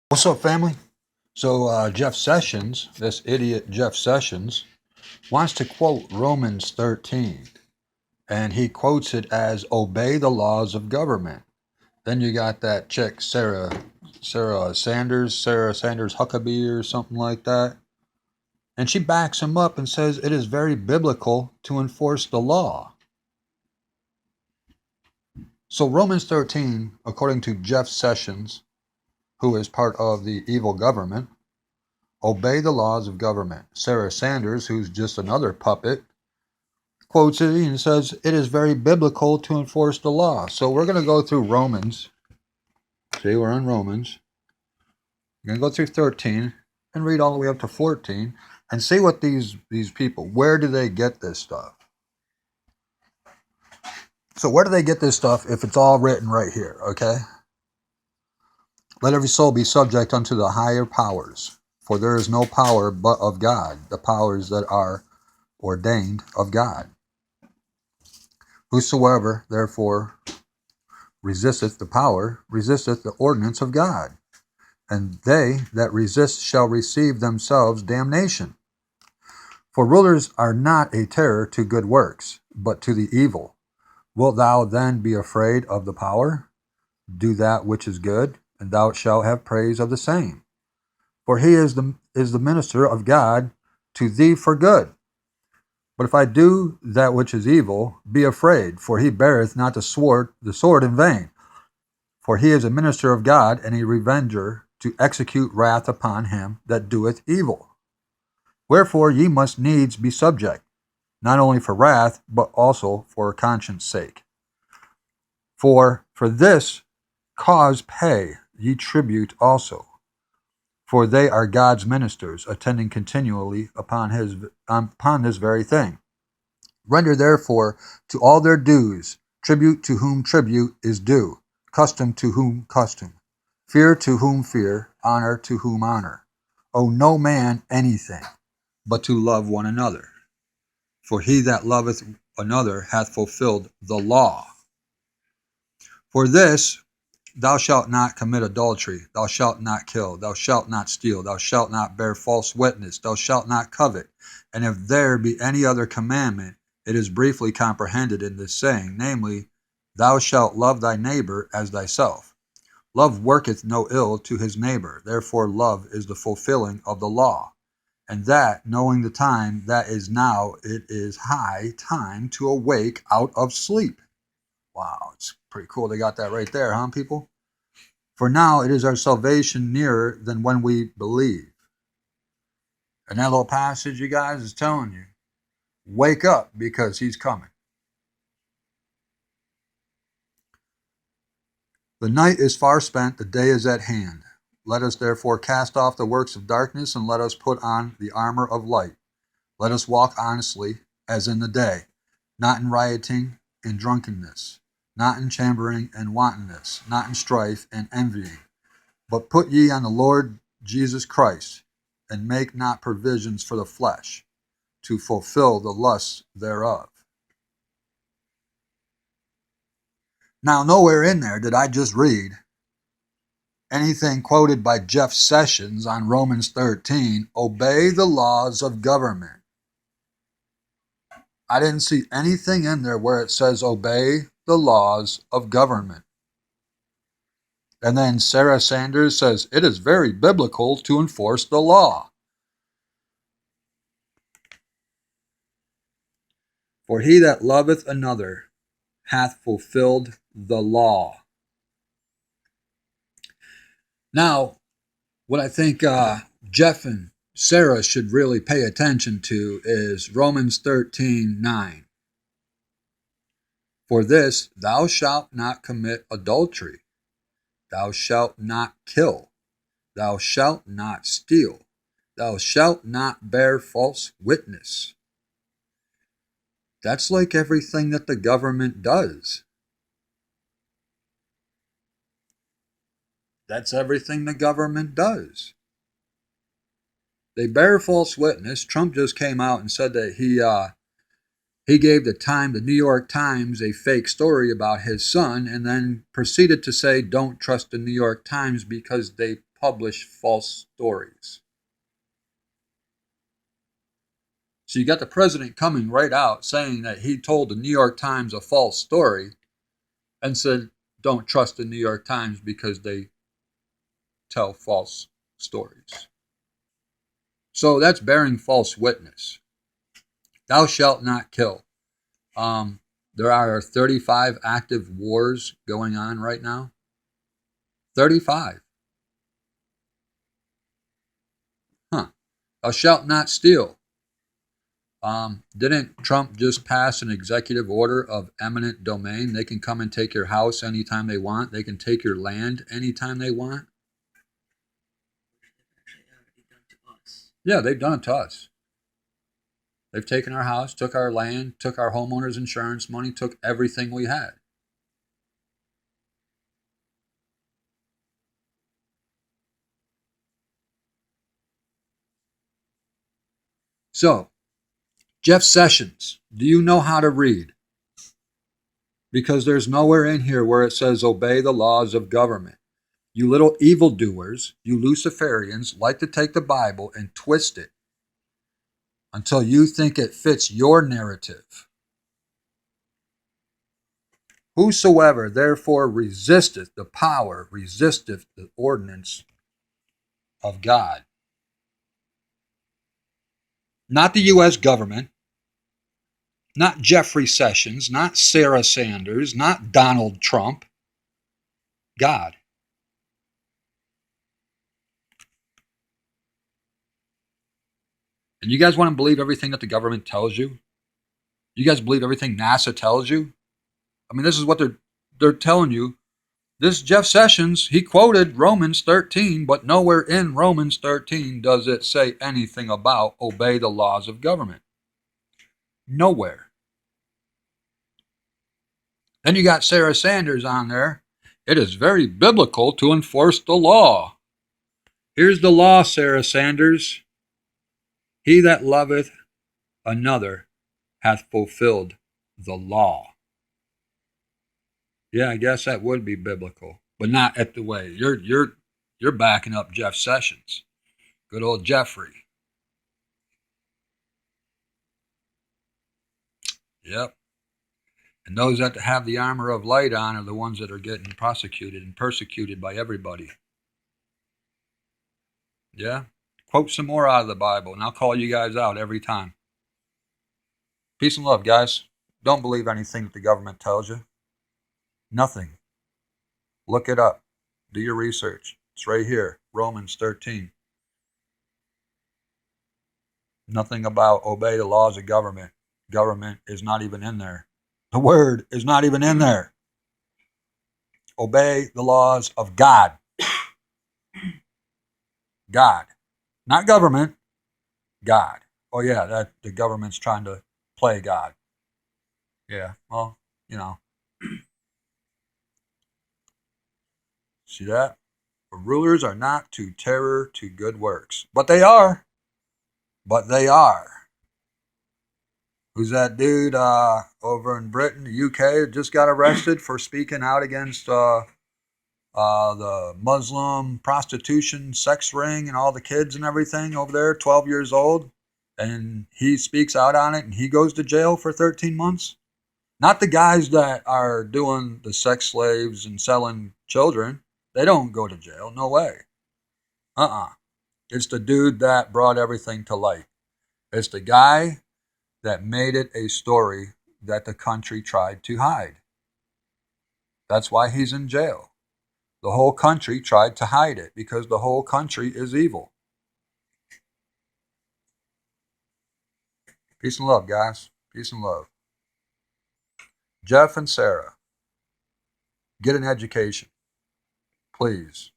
What's up, family? So, Jeff Sessions, this idiot Jeff Sessions, wants to quote Romans 13, and he quotes it as "Obey the laws of government." Then you got that chick Sarah Sanders Huckabee or something like that, and she backs him up and says it is very biblical to enforce the law. So Romans 13, according to Jeff Sessions, who is part of the evil government, obey the laws of government. Sarah Sanders, who's just another puppet, quotes it and says it is very biblical to enforce the law. So we're going to go through Romans. See, we're in Romans. We're going to go through 13 and read all the way up to 14 and see what these people, where do they get this stuff? So where do they get this stuff if it's all written right here, okay? Let every soul be subject unto the higher powers, for there is no power but of God, the powers that are ordained of God. Whosoever, therefore, resisteth the power, resisteth the ordinance of God. And they that resist shall receive themselves damnation. For rulers are not a terror to good works, but to the evil. Wilt thou then be afraid of the power? Do that which is good, and thou shalt have praise of the same. For he is the minister of God to thee for good. But if I do that which is evil, be afraid, for he beareth not the sword in vain. For he is a minister of God, and a revenger to execute wrath upon him that doeth evil. Wherefore ye must needs be subject, not only for wrath, but also for conscience sake. For this cause pay ye tribute also, for they are God's ministers, attending continually upon this very thing. Render therefore to all their dues, tribute to whom tribute is due, custom to whom custom, fear to whom fear, honor to whom honor. Owe no man anything, but to love one another. For he that loveth another hath fulfilled the law. For this, thou shalt not commit adultery, thou shalt not kill, thou shalt not steal, thou shalt not bear false witness, thou shalt not covet. And if there be any other commandment, it is briefly comprehended in this saying, namely, thou shalt love thy neighbor as thyself. Love worketh no ill to his neighbor, therefore love is the fulfilling of the law. And that, knowing the time that is now, it is high time to awake out of sleep. Wow, it's pretty cool they got that right there, huh, people? For now it is our salvation nearer than when we believe. And that little passage, you guys, is telling you, wake up because he's coming. The night is far spent, the day is at hand. Let us therefore cast off the works of darkness, and let us put on the armor of light. Let us walk honestly, as in the day, not in rioting and drunkenness, not in chambering and wantonness, not in strife and envying. But put ye on the Lord Jesus Christ, and make not provisions for the flesh, to fulfill the lusts thereof. Now, nowhere in there did I just read anything quoted by Jeff Sessions on Romans 13, obey the laws of government. I didn't see anything in there where it says obey the laws of government. And then Sarah Sanders says it is very biblical to enforce the law. For he that loveth another hath fulfilled the law. Now, what I think Jeff and Sarah should really pay attention to is Romans 13:9. For this, thou shalt not commit adultery, thou shalt not kill, thou shalt not steal, thou shalt not bear false witness. That's like everything that the government does. That's everything the government does. They bear false witness. Trump just came out and said that he gave the New York Times, a fake story about his son, and then proceeded to say, don't trust the New York Times because they publish false stories. So you got the president coming right out saying that he told the New York Times a false story and said, don't trust the New York Times because they tell false stories. So that's bearing false witness. Thou shalt not kill. There are 35 active wars going on right now. 35. Huh. Thou shalt not steal. Didn't Trump just pass an executive order of eminent domain? They can come and take your house anytime they want. They can take your land anytime they want. Yeah, they've done it to us. They've taken our house, took our land, took our homeowners insurance money, took everything we had. So, Jeff Sessions, do you know how to read? Because there's nowhere in here where it says obey the laws of government. You little evildoers, you lucifarians, like to take the Bible and twist it until you think it fits your narrative. Whosoever therefore resisteth the power, resisteth the ordinance of God. Not the U.S. government, not Jeffery Sessions, not Sarah Sanders, not Donald Trump. God. And you guys want to believe everything that the government tells you? You guys believe everything NASA tells you? I mean, this is what they're telling you. This Jeff Sessions, he quoted Romans 13, but nowhere in Romans 13 does it say anything about obey the laws of government. Nowhere. Then you got Sarah Sanders on there. It is very biblical to enforce the law. Here's the law, Sarah Sanders. He that loveth another hath fulfilled the law. Yeah, I guess that would be biblical, but not at the way you're backing up Jeff Sessions. Good old Jeffrey. Yep. And those that have the armor of light on are the ones that are getting prosecuted and persecuted by everybody. Yeah? Quote some more out of the Bible, and I'll call you guys out every time. Peace and love, guys. Don't believe anything that the government tells you. Nothing. Look it up. Do your research. It's right here, Romans 13. Nothing about obey the laws of government. Government is not even in there. The word is not even in there. Obey the laws of God. God. Not government. God. Oh yeah, that the government's trying to play God. Yeah, well, you know. See that? For rulers are not to terror to good works. But they are. But they are. Who's that dude over in Britain, the UK, just got arrested for speaking out against the Muslim prostitution sex ring and all the kids and everything over there, 12 years old. And he speaks out on it and he goes to jail for 13 months. Not the guys that are doing the sex slaves and selling children. They don't go to jail. No way. It's the dude that brought everything to light. It's the guy that made it a story that the country tried to hide. That's why he's in jail. The whole country tried to hide it because the whole country is evil. Peace and love, guys. Peace and love. Jeff and Sarah, get an education. Please.